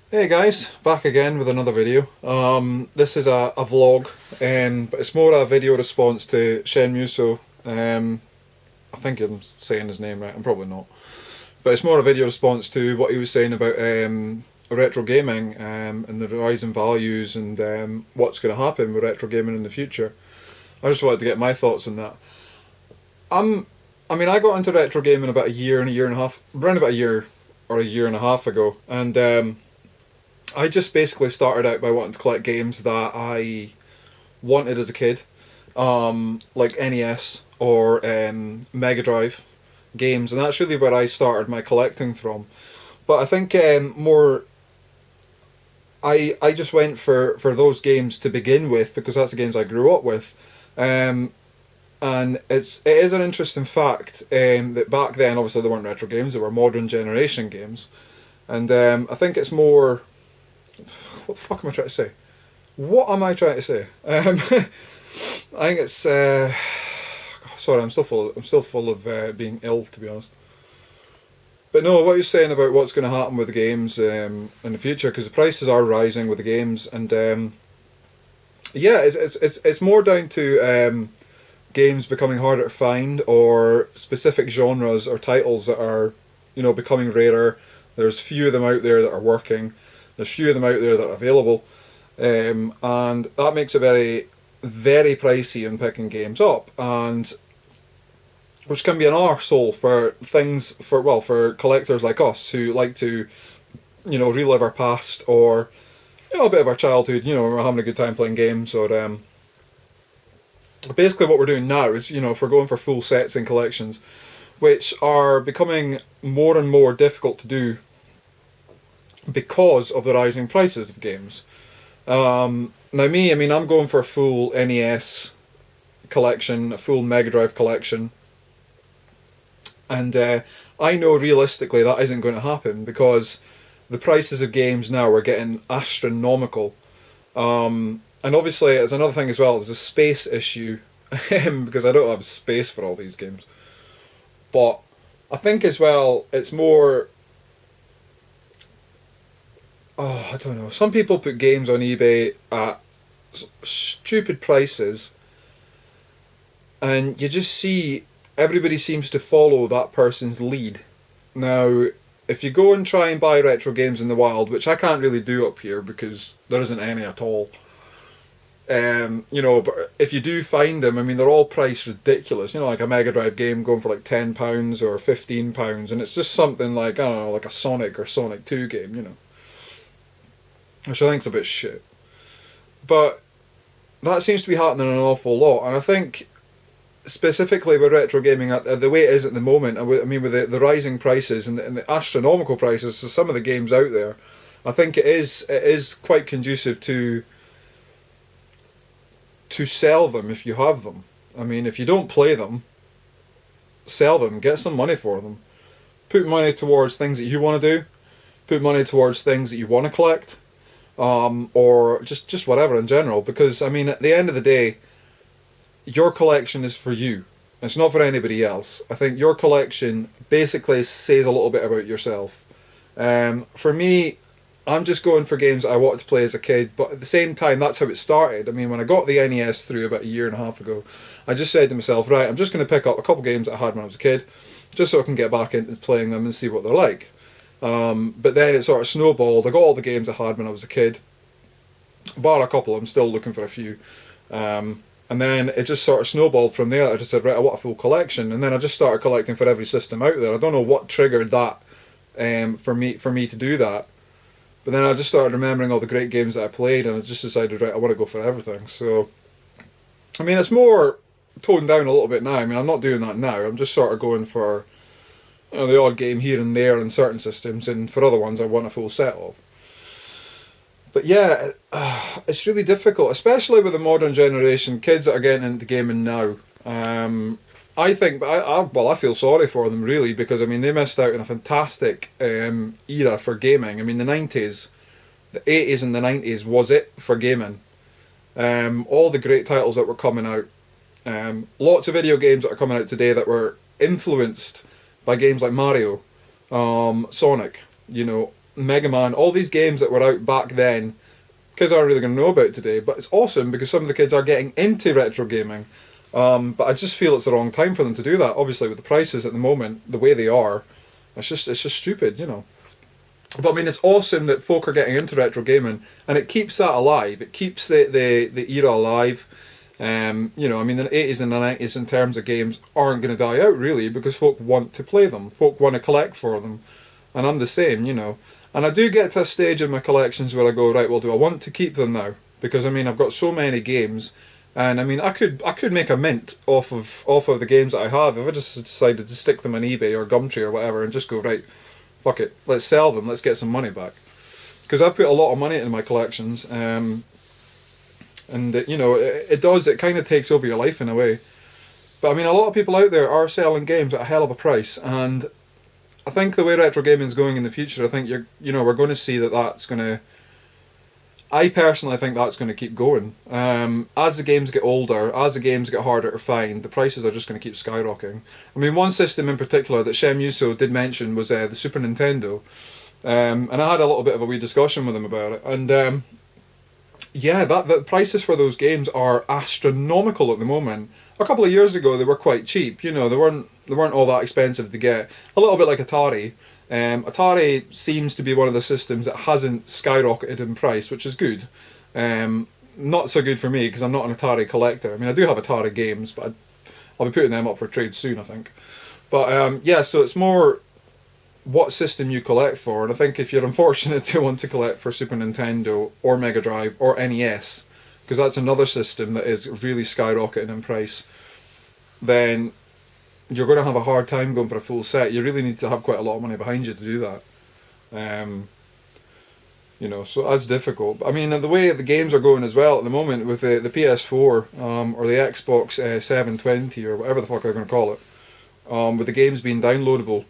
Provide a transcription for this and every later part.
Hey guys, back again with another video. This is a vlog, but it's more a video response to Shenmue, so I think I'm saying his name right, I'm probably not. But it's more a video response to what he was saying about retro gaming and the rise in values and what's going to happen with retro gaming in the future. I just wanted to get my thoughts on that. I got into retro gaming about a year and a half, around about a year or a year and a half ago, and I just basically started out by wanting to collect games that I wanted as a kid, like NES or Mega Drive games, and that's really where I started my collecting from. But I think I just went for those games to begin with because that's the games I grew up with, and it is an interesting fact that back then obviously there weren't retro games, there were modern generation games, and I think it's more. What the fuck am I trying to say? What am I trying to say? I think it's. Sorry, I'm still full of being ill, to be honest. But no, what you're saying about what's going to happen with the games in the future, because the prices are rising with the games, and yeah, it's more down to games becoming harder to find, or specific genres or titles that are, becoming rarer. There's few of them out there that are working. There's few of them out there that are available, and that makes it very, very pricey in picking games up, and which can be an arsehole for for collectors like us who like to, relive our past or, a bit of our childhood. When we're having a good time playing games, or basically what we're doing now is, if we're going for full sets and collections, which are becoming more and more difficult to do because of the rising prices of games. Now I'm going for a full NES collection, a full Mega Drive collection, and I know realistically that isn't going to happen because the prices of games now are getting astronomical. And obviously, it's another thing as well, there's a space issue, because I don't have space for all these games. But I think as well, it's more. Oh, I don't know. Some people put games on eBay at stupid prices, and you just see everybody seems to follow that person's lead. Now, if you go and try and buy retro games in the wild, which I can't really do up here because there isn't any at all, but if you do find them, they're all priced ridiculous. Like a Mega Drive game going for like £10 or £15, and it's just something like, I don't know, like a Sonic or Sonic 2 game, which I think's a bit shit. But that seems to be happening an awful lot, and I think specifically with retro gaming, the way it is at the moment, with the rising prices and the astronomical prices of some of the games out there, I think it is quite conducive to sell them if you have them. If you don't play them, sell them, get some money for them, put money towards things that you want to do, put money towards things that you want to collect. Or just whatever in general, because at the end of the day, your collection is for you. It's not for anybody else. I think your collection basically says a little bit about yourself. For me, I'm just going for games that I wanted to play as a kid, but at the same time, that's how it started. When I got the NES through about a year and a half ago, I just said to myself, right, I'm just going to pick up a couple games that I had when I was a kid, just so I can get back into playing them and see what they're like. But then it sort of snowballed. I got all the games I had when I was a kid, bar a couple. I'm still looking for a few, and then it just sort of snowballed from there. I just said, right, I want a full collection, and then I just started collecting for every system out there. I don't know what triggered that for me to do that, but then I just started remembering all the great games that I played, and I just decided, right, I want to go for everything. So, it's more toned down a little bit now. I'm not doing that now. I'm just sort of going for, the odd game here and there in certain systems, and for other ones I want a full set of. But yeah, it's really difficult, especially with the modern generation, kids that are getting into gaming now. I think, I feel sorry for them really, because they missed out on a fantastic era for gaming. The 90s, the 80s and the 90s was it for gaming. All the great titles that were coming out, lots of video games that are coming out today that were influenced by games like Mario, Sonic, Mega Man, all these games that were out back then, kids aren't really going to know about today. But it's awesome because some of the kids are getting into retro gaming. But I just feel it's the wrong time for them to do that. Obviously, with the prices at the moment, the way they are, it's just stupid, you know. But I mean, it's awesome that folk are getting into retro gaming, and it keeps that alive. It keeps the era alive. You know, I mean, the 80s and the 90s in terms of games aren't going to die out really because folk want to play them. Folk want to collect for them, and I'm the same, you know. And I do get to a stage in my collections where I go, right, well, do I want to keep them now? Because I mean, I've got so many games, and I mean, I could make a mint off of the games that I have if I just decided to stick them on eBay or Gumtree or whatever, and just go, right, fuck it, let's sell them, let's get some money back. Because I put a lot of money into my collections, and you know, it kind of takes over your life in a way. But I mean, a lot of people out there are selling games at a hell of a price, and I think the way retro gaming is going in the future, I think we're going to see that's going to. I personally think that's going to keep going. As the games get older, as the games get harder to find, the prices are just going to keep skyrocketing. I mean, one system in particular that Shem Yuso did mention was the Super Nintendo, and I had a little bit of a wee discussion with him about it. And yeah, the prices for those games are astronomical at the moment. A couple of years ago, they were quite cheap. You know, they weren't all that expensive to get. A little bit like Atari. Atari seems to be one of the systems that hasn't skyrocketed in price, which is good. Not so good for me because I'm not an Atari collector. I mean, I do have Atari games, but I'll be putting them up for trade soon, I think. But yeah, so it's more what system you collect for, and I think if you're unfortunate to want to collect for Super Nintendo or Mega Drive or NES, because that's another system that is really skyrocketing in price, then you're going to have a hard time going for a full set. You really need to have quite a lot of money behind you to do that. You know, so that's difficult. I mean, the way the games are going as well at the moment with the PS4 or the Xbox 720 or whatever the fuck they're going to call it, with the games being downloadable,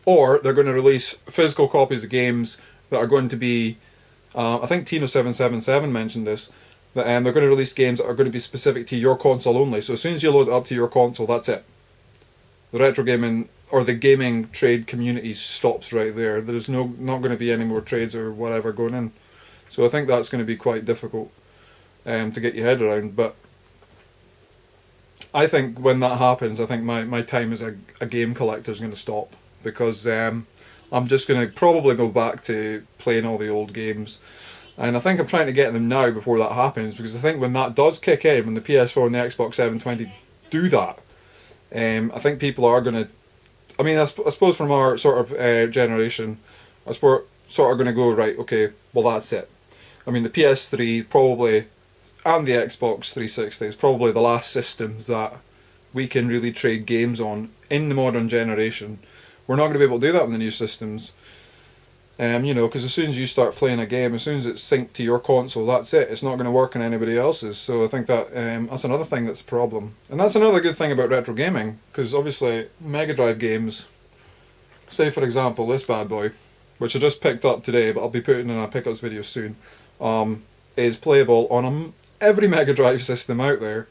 or they're going to release physical copies of games that are going to be, I think Tino777 mentioned this, that they're going to release games that are going to be specific to your console only. So as soon as you load it up to your console, that's it. The retro gaming or the gaming trade community stops right there. There's not going to be any more trades or whatever going in. So I think that's going to be quite difficult to get your head around. But I think when that happens, I think my time as a game collector is going to stop, because I'm just going to probably go back to playing all the old games. And I think I'm trying to get them now before that happens, because I think when that does kick in, when the PS4 and the Xbox 720 do that, I think people are going to, I mean, I suppose from our sort of generation, I suppose sort of going to go, right, okay, well that's it. I mean, the PS3 probably, and the Xbox 360 is probably the last systems that we can really trade games on in the modern generation. We're not going to be able to do that in the new systems. You know, because as soon as you start playing a game, as soon as it's synced to your console, that's it. It's not going to work on anybody else's. So I think that that's another thing that's a problem. And that's another good thing about retro gaming, because obviously Mega Drive games, say for example this bad boy, which I just picked up today, but I'll be putting in a pickups video soon, is playable on every Mega Drive system out there.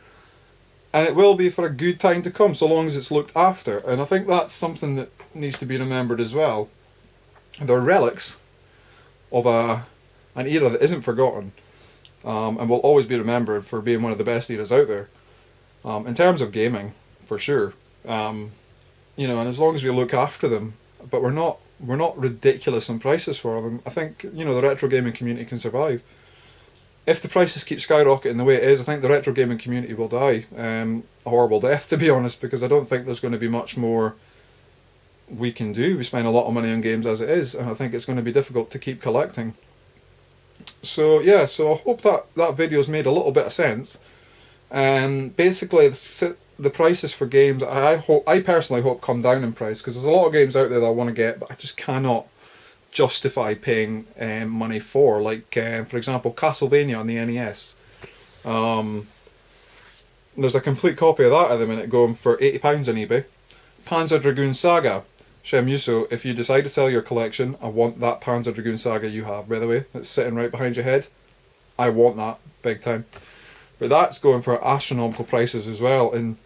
And it will be for a good time to come, so long as it's looked after. And I think that's something that needs to be remembered as well. They're relics of an era that isn't forgotten, and will always be remembered for being one of the best eras out there, in terms of gaming, for sure. You know, and as long as we look after them, but we're not ridiculous in prices for them, I think, you know, the retro gaming community can survive. If the prices keep skyrocketing the way it is, I think the retro gaming community will die a horrible death, to be honest, because I don't think there's going to be much more we can do. We spend a lot of money on games as it is, and I think it's going to be difficult to keep collecting. So yeah, so I hope that video's made a little bit of sense. And basically the prices for games, I personally hope come down in price, because there's a lot of games out there that I want to get, but I just cannot justify paying money for, like for example Castlevania on the NES. There's a complete copy of that at the minute going for £80 on eBay. Panzer Dragoon Saga, Shem Yuso, if you decide to sell your collection, I want that Panzer Dragoon Saga you have, by the way, that's sitting right behind your head. I want that, big time. But that's going for astronomical prices as well, and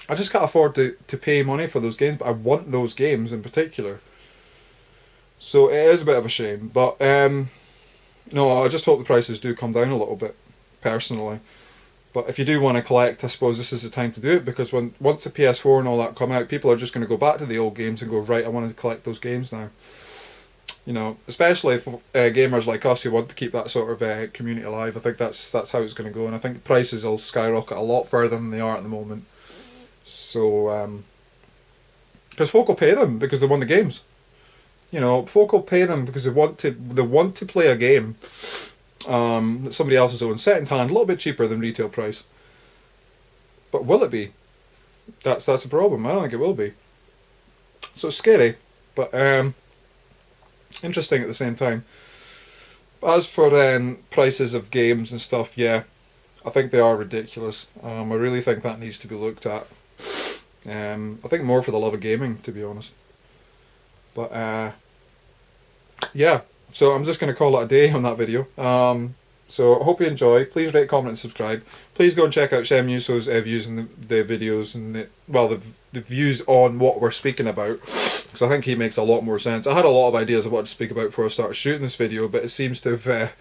I just can't afford to pay money for those games, but I want those games in particular. So it is a bit of a shame, but no, I just hope the prices do come down a little bit, personally. But if you do want to collect, I suppose this is the time to do it, because once the PS4 and all that come out, people are just going to go back to the old games and go, right, I want to collect those games now. You know, especially for gamers like us who want to keep that sort of community alive. I think that's how it's going to go, and I think prices will skyrocket a lot further than they are at the moment. So, because folk will pay them because they won the games. You know, folk will pay them because they want to play a game that somebody else has owned, second hand, a little bit cheaper than retail price. But will it be? That's the problem. I don't think it will be. So it's scary, but interesting at the same time. As for prices of games and stuff, yeah, I think they are ridiculous. I really think that needs to be looked at. I think more for the love of gaming, to be honest. But yeah, so I'm just going to call it a day on that video. So I hope you enjoy. Please rate, comment, and subscribe. Please go and check out Shem Yuso's views in the videos and the views on what we're speaking about, because I think he makes a lot more sense. I had a lot of ideas of what to speak about before I started shooting this video, but it seems to have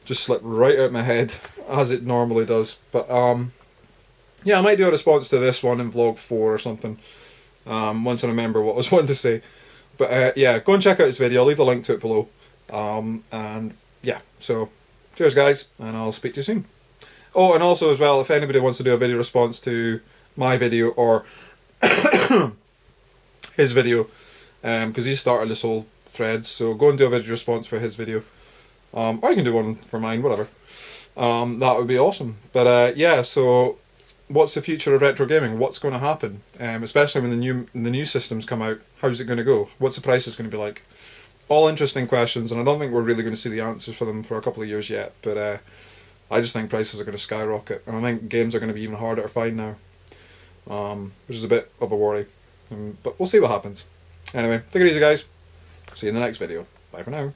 just slipped right out of my head, as it normally does. But yeah, I might do a response to this one in vlog 4 or something, once I remember what I was wanting to say. But yeah, go and check out this video. I'll leave the link to it below. And yeah, so cheers guys, and I'll speak to you soon. Oh, and also as well, if anybody wants to do a video response to my video or his video, because he started this whole thread, so go and do a video response for his video. Or you can do one for mine, whatever. That would be awesome. But yeah, so what's the future of retro gaming? What's going to happen? Especially when the new systems come out. How's it going to go? What's the prices going to be like? All interesting questions, and I don't think we're really going to see the answers for them for a couple of years yet. But I just think prices are going to skyrocket, and I think games are going to be even harder to find now, which is a bit of a worry. But we'll see what happens. Anyway, take it easy, guys. See you in the next video. Bye for now.